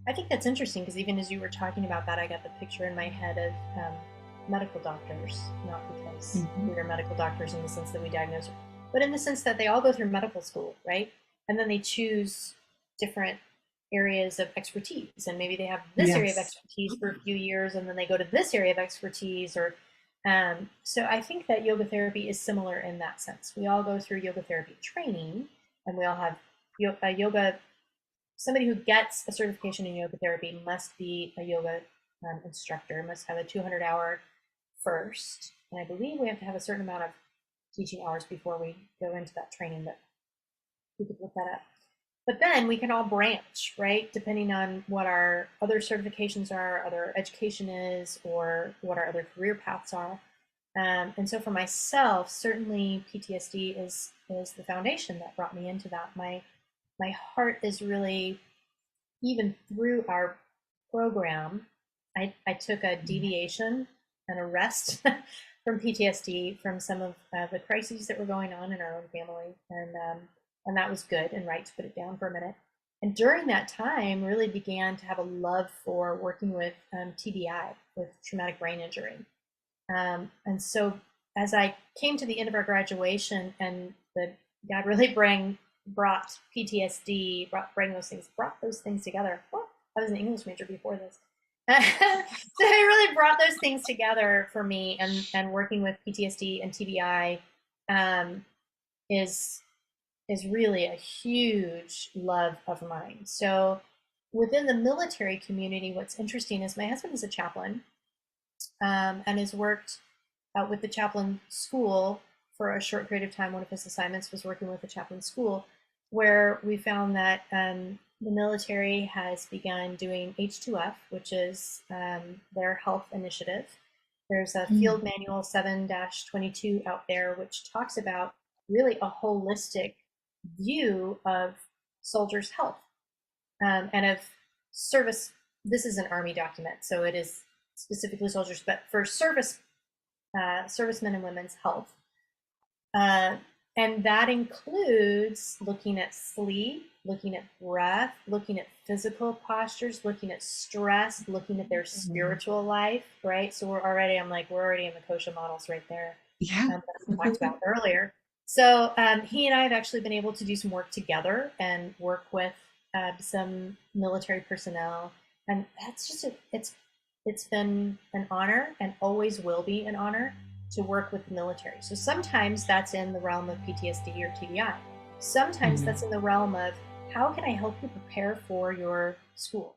I think that's interesting because even as you were talking about that, I got the picture in my head of medical doctors, not because we Hmm. are medical doctors in the sense that we diagnose, but in the sense that they all go through medical school, right? And then they choose different areas of expertise. And maybe they have this area of Yes. expertise for a few years and then they go to this area of expertise. Or so I think that yoga therapy is similar in that sense. We all go through yoga therapy training and we all have yoga. Somebody who gets a certification in yoga therapy must be a yoga instructor, must have a 200-hour first. And I believe we have to have a certain amount of teaching hours before we go into that training, but we could look that up. But then we can all branch, right? Depending on what our other certifications are, other education is, or what our other career paths are. And so for myself, certainly PTSD is the foundation that brought me into that. My heart is really, even through our program, I took a deviation and a rest from PTSD from some of the crises that were going on in our own family, and that was good and right to put it down for a minute. And during that time, really began to have a love for working with TBI, with traumatic brain injury. And so as I came to the end of our graduation, and the God really brought PTSD, brought those things together. Well, I was an English major before this. So it really brought those things together for me, and working with PTSD and TBI um, is is really a huge love of mine. So within the military community, what's interesting is my husband is a chaplain, and has worked with the chaplain school for a short period of time. One of his assignments was working with the chaplain school, where we found that the military has begun doing H2F, which is their health initiative. There's a field Mm. manual 7 22 out there, which talks about really a holistic view of soldiers' health, and of service. This is an Army document, so it is specifically soldiers, but for servicemen and women's health. Uh, and that includes looking at sleep, looking at breath, looking at physical postures, looking at stress, looking at their Mm. spiritual life, right? So I'm like, we're already in the kosha models right there, Yeah. that we talked about earlier. So he and I have actually been able to do some work together and work with some military personnel. And that's just, it's been an honor and always will be an honor to work with the military. So sometimes that's in the realm of PTSD or TBI. Sometimes Mhm. that's in the realm of how can I help you prepare for your school?